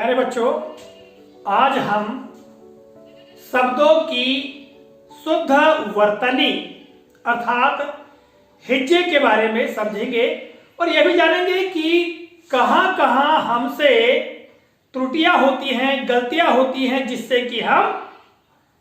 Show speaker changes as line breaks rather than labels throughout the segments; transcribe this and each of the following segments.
प्यारे बच्चों, आज हम शब्दों की शुद्ध वर्तनी अर्थात हिज्जे के बारे में समझेंगे और यह भी जानेंगे कि कहां कहां हमसे त्रुटियां होती हैं, गलतियां होती हैं, जिससे कि हम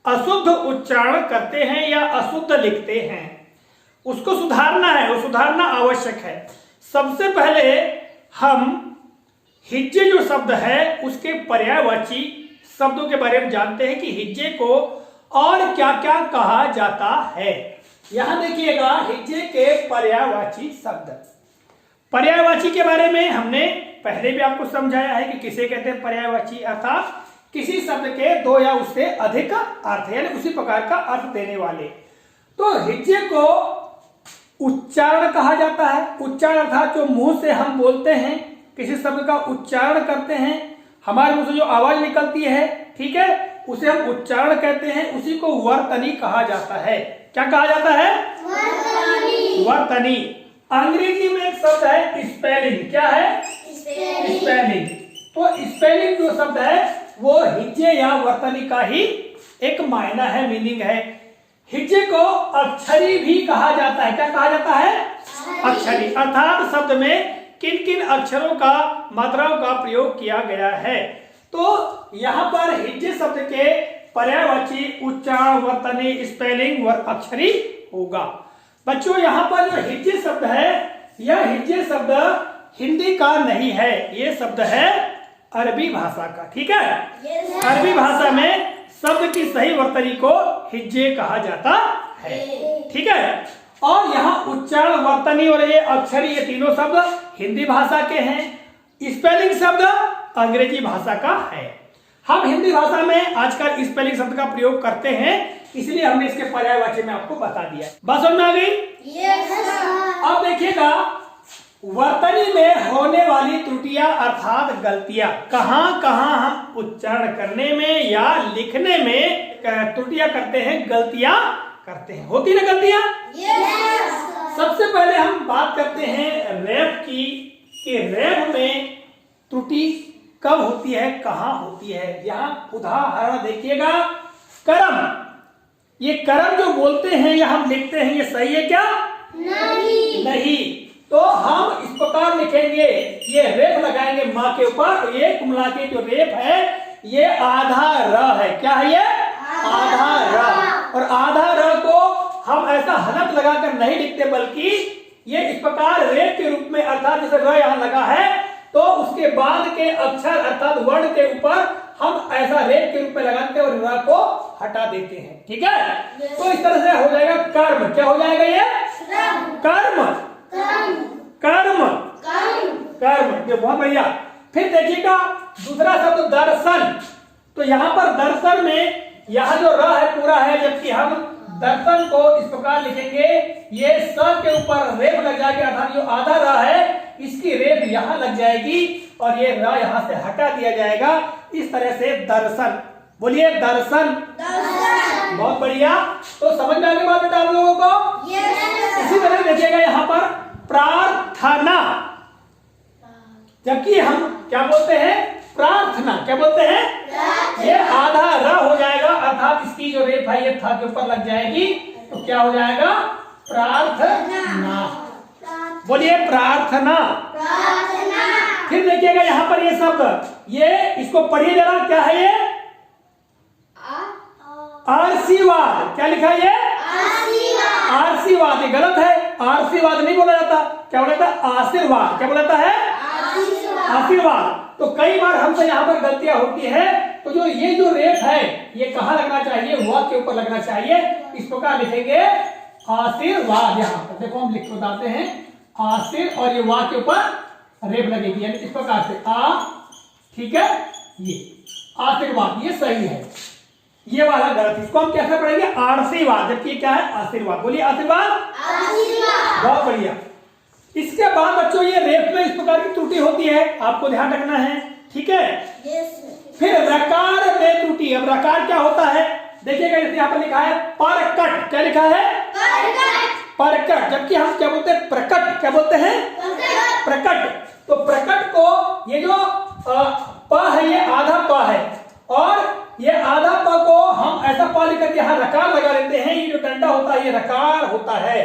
अशुद्ध उच्चारण करते हैं या अशुद्ध लिखते हैं। उसको सुधारना है, वो सुधारना आवश्यक है। सबसे पहले हम हिज्जे जो शब्द है उसके पर्यायवाची शब्दों के बारे में जानते हैं कि हिज्जे को और क्या क्या कहा जाता है। यहां देखिएगा हिज्जे के पर्यायवाची शब्द। पर्यायवाची के बारे में हमने पहले भी आपको समझाया है कि किसे कहते हैं पर्यायवाची, अर्थात किसी शब्द के दो या उससे अधिक अर्थ यानी उसी प्रकार का अर्थ देने वाले। तो हिज्जे को उच्चारण कहा जाता है। उच्चारण अर्थात जो मुंह से हम बोलते हैं, किसी शब्द का उच्चारण करते हैं, हमारे मुंह से जो आवाज निकलती है, ठीक है, उसे हम उच्चारण कहते हैं। उसी को वर्तनी कहा जाता है। क्या कहा जाता है? वर्तनी। वर्तनी। अंग्रेजी में एक शब्द है स्पेलिंग। क्या है? स्पेलिंग। तो स्पेलिंग जो शब्द है वो हिज्जे या वर्तनी का ही एक मायना है, मीनिंग है। हिज्जे को अक्षरी भी कहा जाता है। क्या कहा जाता है? अक्षरी। अर्थात शब्द में किन किन अक्षरों का, मात्राओं का प्रयोग किया गया है। तो यहां पर हिज्जे शब्द के पर्यायवाची उच्चारण, वर्तनी, स्पेलिंग व अक्षरी होगा। बच्चों, यहां पर जो हिज्जे शब्द है, यह हिज्जे शब्द हिंदी का नहीं है, ये शब्द है अरबी भाषा का। ठीक है? अरबी भाषा में शब्द की सही वर्तनी को हिज्जे कहा जाता है। ठीक है? और यहाँ उच्चारण, वर्तनी और ये अक्षरी, ये तीनों शब्द हिंदी भाषा के हैं। स्पेलिंग शब्द अंग्रेजी भाषा का है। हम हिंदी भाषा में आजकल स्पेलिंग शब्द का प्रयोग करते हैं, इसलिए हमने इसके पर्यायवाची में आपको बता दिया। बात समझ में आ गई? अब देखिएगा वर्तनी में होने वाली त्रुटियां अर्थात गलतियां, कहां कहां हम उच्चारण करने में या लिखने में त्रुटियां करते हैं, गलतियां करते हैं। होती ना गलतियां? सबसे पहले हम बात करते हैं रैप की, कि रैप में त्रुटि कब होती है, कहां होती है। यहां उदाहरण देखिएगा। कर्म, ये कर्म जो बोलते हैं या हम लिखते हैं, ये सही है क्या? नहीं। तो हम इस प्रकार लिखेंगे, ये रेप लगाएंगे माँ के ऊपर। ये कुमला के जो रेप है ये आधा र है। क्या है ये? आधा र। और आधा र को हम ऐसा हलक लगाकर नहीं लिखते, बल्कि ये इस प्रकार रेप के रूप में, अर्थात जैसे र यहाँ लगा है तो उसके बाद के अक्षर अर्थात वर्ण के ऊपर हम ऐसा रेप के रूप में लगाते हैं और र को हटा देते हैं। ठीक है? तो इस तरह से हो जाएगा कर्म। क्या हो जाएगा ये? कर्म। कर्म। कर्म। ये बहुत बढ़िया। फिर देखिएगा दूसरा शब्द दर्शन। तो यहाँ पर दर्शन में यहाँ जो र है पूरा है, जबकि हम दर्शन को इस प्रकार लिखेंगे, ये स के ऊपर रेप लग जाएगी, अर्थात जो आधा र है इसकी रेप यहाँ लग जाएगी और ये र यहाँ से हटा दिया जाएगा। इस तरह से दर्शन। बोलिए दर्शन। बहुत बढ़िया। तो समझ में आने बात बेटा आप लोगों को? इसी तरह देखिएगा यहाँ पर प्रार्थना, जबकि हम क्या बोलते हैं? प्रार्थना। क्या बोलते हैं? ये आधा र हो जाएगा, अर्थात इसकी जो रेप है ये था के ऊपर लग जाएगी, तो क्या हो जाएगा? प्रार्थना। बोलिए प्रार्थना। फिर देखिएगा यहाँ पर ये शब्द, ये इसको पढ़िए जरा। क्या है ये? आशीर्वाद। क्या लिखा है ये? आशीर्वाद। ये गलत है, आशीर्वाद नहीं बोला जाता। क्या बोला जाता? आशीर्वाद। क्या बोला जाता है? आशीर्वाद। तो कई बार हमसे यहाँ पर गलतियां होती है। तो जो ये जो रेप है ये कहाँ लगना चाहिए? व के ऊपर लगना चाहिए। इस प्रकार लिखेंगे आशीर्वाद। यहाँ पर देखो हम लिख बताते हैं आशीर और ये व के ऊपर रेप लगेगी, यानी इस प्रकार से आ। ठीक है? ये आशीर्वाद, ये सही है। ये वाला गलत। इसको हम कैसे पढ़ेंगे? आशीर्वाद, जबकि क्या है? आशीर्वाद। बोलिए आशीर्वाद। बहुत बढ़िया। इसके बाद बच्चों ये रेप में इस प्रकार की त्रुटि होती है, आपको ध्यान रखना है। ठीक है? फिर रकार में त्रुटि। अब रकार क्या होता है? देखिएगा यहाँ पर लिखा है परकट। क्या लिखा है? परकट। जबकि हम क्या बोलते हैं? प्रकट। क्या बोलते हैं? प्रकट। तो प्रकट को ये जो प है ये यानी रकार होता है,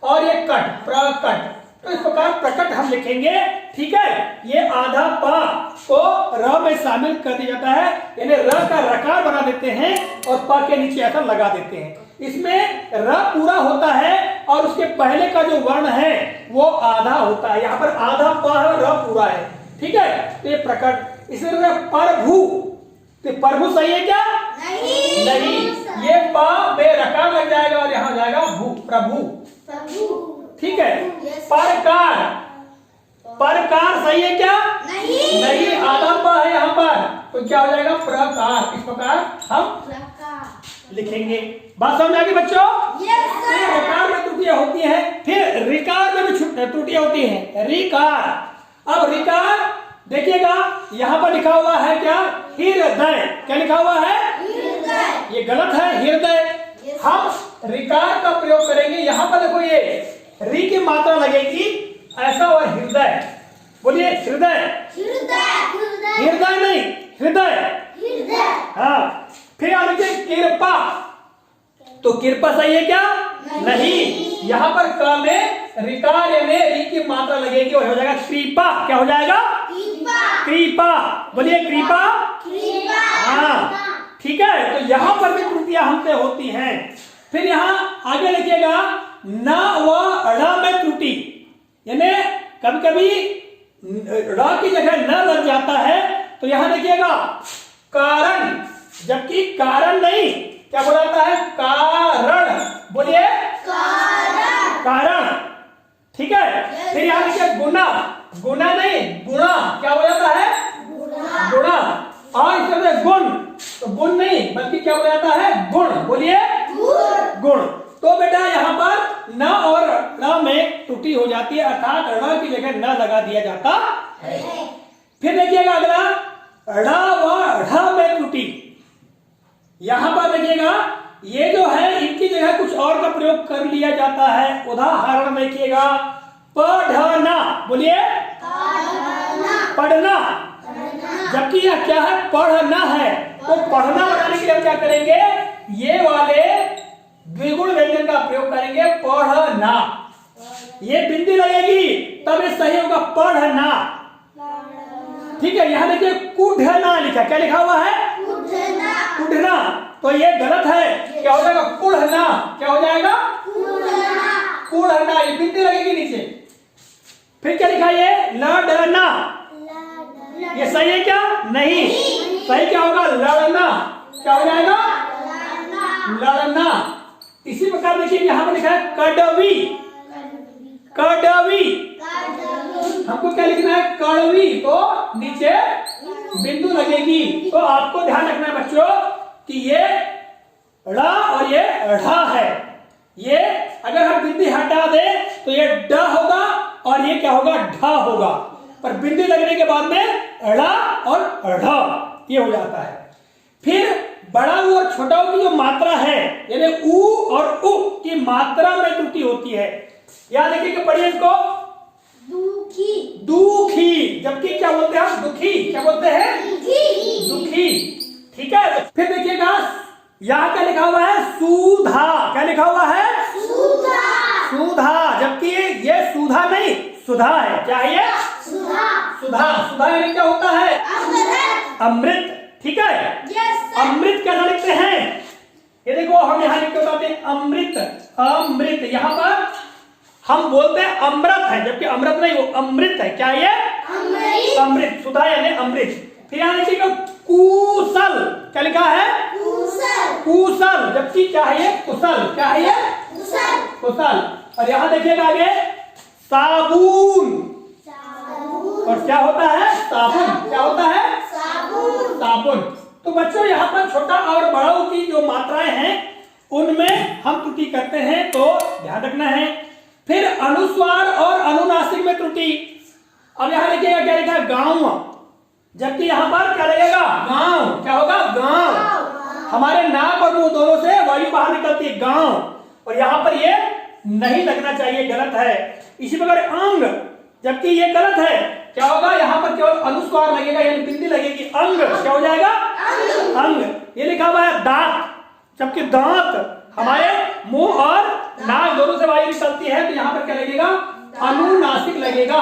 और ये कट प्रकट, तो इस प्रकार प्रकट हम लिखेंगे। ठीक है, ये आधा पा को र में शामिल कर दिया जाता है, यानी र का रकार बना देते हैं और प के नीचे ऐसा लगा देते हैं। इसमें र पूरा होता है और उसके पहले का जो वर्ण है वो आधा होता है। यहाँ पर आधा प है और र पूरा है। ठीक है, तो ये प्रकट। इसी तरह प्रभु, तो प्रभु सही है क्या? नहीं, ये पा बेरकार लग जाएगा और यहाँ जाएगा भू, प्रभु। ठीक है, परकार, परकार सही है क्या? नहीं, आधा पा है यहाँ पर, तो क्या हो जाएगा? प्रकार। इस प्रकार हम लिखेंगे। बात समझ आ गई बच्चों? रकार में त्रुटियां होती हैं, फिर रिकार में भी त्रुटियां होती हैं। रिकार, अब रिकार देखिएगा यहाँ पर लिखा हुआ है क्या? हृदय। क्या लिखा हुआ है? ये गलत है, हृदय। हम रिकार का प्रयोग करेंगे। यहाँ पर देखो ये री की मात्रा लगेगी ऐसा, और हृदय, बोलिए हृदय। हृदय नहीं, हृदय। हाँ, फिर आ लीजिए कृपा, तो कृपा सही है क्या? नहीं, यहाँ पर क में रिकार यानी री की मात्रा लगेगी और हो जाएगा कृपा। क्या हो जाएगा? कृपा, बोलिए कृपा। हाँ, ठीक है, तो यहाँ पर भी त्रुटियां हमसे होती हैं। फिर यहाँ आगे लिखिएगा न व ड़ में त्रुटि, यानी कभी कभी ड़ की जगह न लग जाता है, तो यहाँ देखिएगा कारण, जबकि कारण नहीं, क्या बोला जाता है? कारण, बोलिए कारण। ठीक है, फिर यहाँ लिखिए गुना, गुना नहीं गुणा, क्या हो जाता है? गुणा। और इस तरह गुण, तो गुण नहीं बल्कि क्या हो जाता है? गुण, बोलिए गुण। तो बेटा यहाँ पर न और ण में त्रुटि हो जाती है, अर्थात ण की जगह न लगा दिया जाता है। फिर देखिएगा अगला ड़ व ढ में त्रुटि। यहाँ पर देखिएगा ये जो है इनकी जगह कुछ और का प्रयोग कर लिया जाता है। उदाहरण देखिएगा पढ़ना, बोलिए पढ़ना, जबकि यह क्या है? पढ़ना है। तो पढ़ना बनाने के लिए हम क्या करेंगे? ये वाले द्विगुण व्यंजन का प्रयोग करेंगे, पढ़ना। ये बिंदी लगेगी तब ये सही होगा, पढ़ना। ठीक है, यहाँ देखिए कुढ़ना लिखा, क्या लिखा हुआ है? कुढ़ना, तो ये गलत है। क्या हो जाएगा? कुढ़ना। क्या हो जाएगा? कुढ़ना, ये बिंदी लगेगी नीचे। फिर क्या लिखा? ये लड़ना, ये सही है क्या? नहीं, सही क्या होगा? लड़ना। क्या हो जाएगा? लड़ना। इसी प्रकार देखिए यहाँ पर लिखा है कड़वी, कड़वी, हमको क्या लिखना है? कड़वी, तो नीचे बिंदु लगेगी। तो आपको ध्यान रखना है बच्चों कि ये ड़ और ये ढ़ है, ये अगर हम बिंदी हटा दे तो ये ड होगा और ये क्या होगा? ढ होगा, पर बिंदी लगने के बाद में ड़ और ढ ये हो जाता है। फिर बड़ा ऊ और छोटा ऊ की जो मात्रा है, यानी ऊ और उ की मात्रा में त्रुटि होती है। याद रखिए कि पढ़िए इसको, दुखी, दुखी, जबकि क्या बोलते हैं हम? दुखी। क्या बोलते हैं? दुखी। ठीक है, फिर देखिएगा यहाँ क्या लिखा हुआ है? सुधा। क्या लिखा हुआ है? सुधा, जबकि ये सुधा नहीं सुधा है। क्या है ये? सुधा। सुधा यानी क्या होता है? अमृत। ठीक है, अमृत कैसा लिखते हैं? ये देखो हम यहाँ लिखते बताते हैं अमृत, अमृत। यहाँ पर हम बोलते हैं अमृत है, जबकि अमृत नहीं, वो अमृत है। क्या ये? अमृत। सुधा यानी अमृत। फिर यहाँ लिखिएगा कुशल। क्या लिखा है? कुशल, जबकि क्या है ये? कुशल। क्या है ये? कुशल। और यहाँ देखिएगा आगे साबुन, और क्या होता है? साबुन। क्या होता है? साबुन। तो बच्चों यहाँ पर छोटा और बड़ा की जो मात्राएं हैं उनमें हम त्रुटि करते हैं, तो ध्यान रखना है। फिर अनुस्वार और अनुनासिक में त्रुटि। अब यहाँ लिखिएगा क्या लिखा है? गांव, जबकि यहाँ पर क्या लगेगा? गांव। क्या होगा? गांव। हमारे नाक और मुंह दोनों से वायु बाहर निकलती है, गांव, और यहाँ पर ये नहीं लगना चाहिए, गलत है। इसी प्रकार अंग, जबकि ये गलत है। क्या होगा? यहाँ पर केवल अनुस्वार लगेगा, यानी बिंदी लगेगी, अंग। क्या हो जाएगा? अंग। ये लिखा हुआ है दांत, जबकि दांत हमारे मुंह और नाक दोनों से वायु निकलती है, तो यहाँ पर क्या लगेगा? अनुनासिक लगेगा,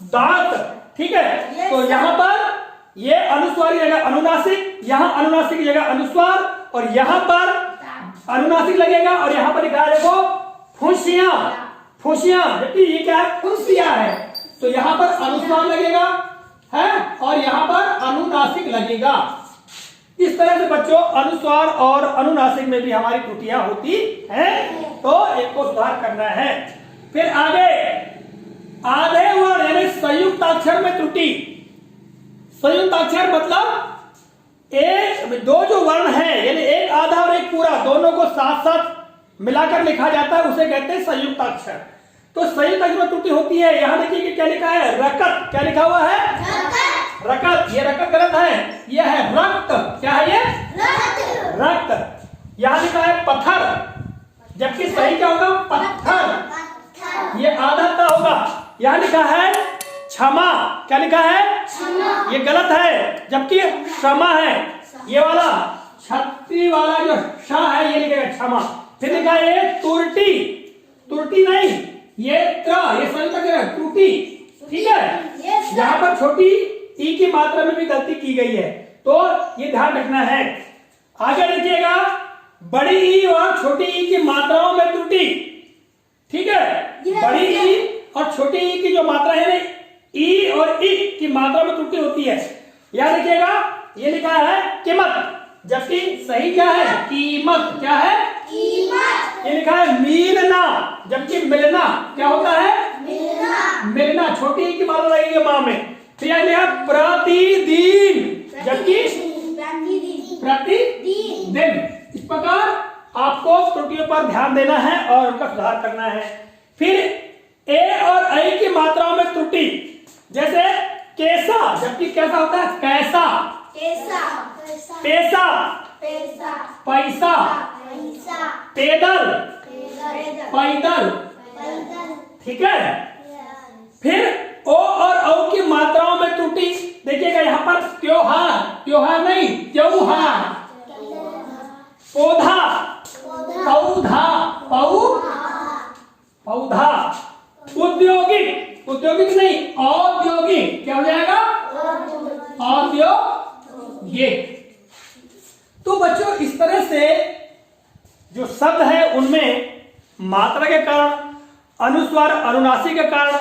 दांत। ठीक है, तो यहाँ पर ये अनुस्वार की जगह अनुनासिक, यहाँ अनुनासिक की जगह अनुस्वार, और यहाँ पर अनुनासिक लगेगा, और यहाँ पर लिखा है देखो फुंसियां, फुंसियां, जबकि ये क्या है? फुंसिया है, तो यहाँ पर अनुस्वार लगेगा है, और यहाँ पर अनुनासिक लगेगा। इस तरह से बच्चों अनुस्वार और अनुनासिक में भी हमारी त्रुटियां होती हैं, तो एक को सुधार करना है। फिर आगे आधे वर्ण यानी संयुक्त अक्षर में त्रुटि। संयुक्त अक्षर मतलब एक दो जो वर्ण है, यानी एक आधा और एक पूरा, दोनों को साथ साथ मिलाकर लिखा जाता है, उसे कहते हैं संयुक्त अक्षर। तो संयुक्त अक्षर में त्रुटि होती है। यहां देखिए कि क्या लिखा है? रकत। क्या लिखा हुआ है? रकत। ये रकत गलत है, यह है रक्त। क्या है ये? रक्त। यहां लिखा है पत्थर, जबकि सही क्या होगा? पत्थर। ये आधा का होगा। यहां लिखा है क्षमा। क्या लिखा है? ये गलत है, जबकि क्षमा है। ये वाला छत्री वाला जो श है, ये लिखेगा क्षमा। फिर लिखा है ये तुरटी। तुरटी नहीं, ये संयुक्त है त्रुटि। ठीक है, यहाँ पर छोटी ई की मात्रा में भी गलती की गई है, तो ये ध्यान रखना है। आगे देखिएगा, बड़ी ई और छोटी ई की मात्राओं में त्रुटि। ठीक है, बड़ी ई और छोटी ई की जो मात्रा है, ई और ई की मात्रा में त्रुटि होती है। यहां देखिएगा, ये लिखा है कीमत, जबकि सही क्या है? कीमत। क्या है? कीमत। ये लिखा है मिलना, जबकि मिलना क्या होता है? मिलना। मिलना छोटी ई की मात्रा लगेगी मां में। फिर यह लिखा प्रतिदिन, जबकि प्रतिदिन। इस प्रकार आपको त्रुटियों पर ध्यान देना है और उनका सुधार करना है। फिर ए और आई की मात्राओं में त्रुटि, जैसे कैसा, जबकि कैसा होता है? कैसा। पैसा, पैसा। पैदल, पैदल। ठीक है, फिर ओ और औ की मात्राओं में त्रुटि। देखिएगा यहाँ पर त्योहार, त्योहार नहीं त्योहार। पौधा, पौधा, पौधा। उद्योगिक, उद्योगिक नहीं औद्योगिक। क्या हो जाएगा? औद्योगिक। तो बच्चों इस तरह से जो शब्द है उनमें मात्रा के कारण, अनुस्वार अनुनासिक के कारण,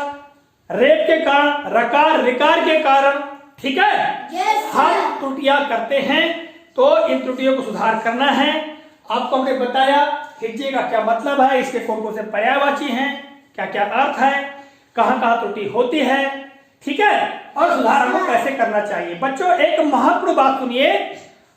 रेप के कारण, रकार रिकार के कारण, ठीक है, हम त्रुटियां करते हैं। तो इन त्रुटियों को सुधार करना है। आपको हमने बताया हिज्जे का क्या मतलब है, इसके कौन कौन से पर्यायवाची हैं, क्या क्या अर्थ है, कहां कहां त्रुटि होती है, ठीक है, और सुधार हमको कैसे करना चाहिए। बच्चों एक महत्वपूर्ण बात सुनिए,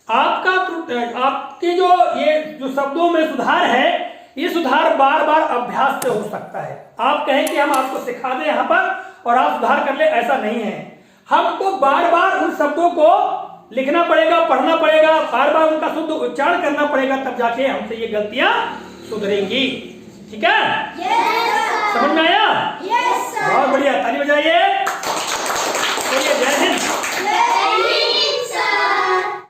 आपके जो शब्दों में सुधार है, ये सुधार बार बार अभ्यास से हो सकता है। आप कहें कि हम आपको सिखा दें यहाँ पर और आप सुधार कर ले, ऐसा नहीं है। हमको बार बार उन शब्दों को लिखना पड़ेगा, पढ़ना पड़ेगा, बार बार उनका शुद्ध उच्चारण करना पड़ेगा, तब जाके हमसे ये गलतियां सुधरेंगी। ठीक है, समझ में आया? बहुत बढ़िया, ताली बजाइए। जय हिंद।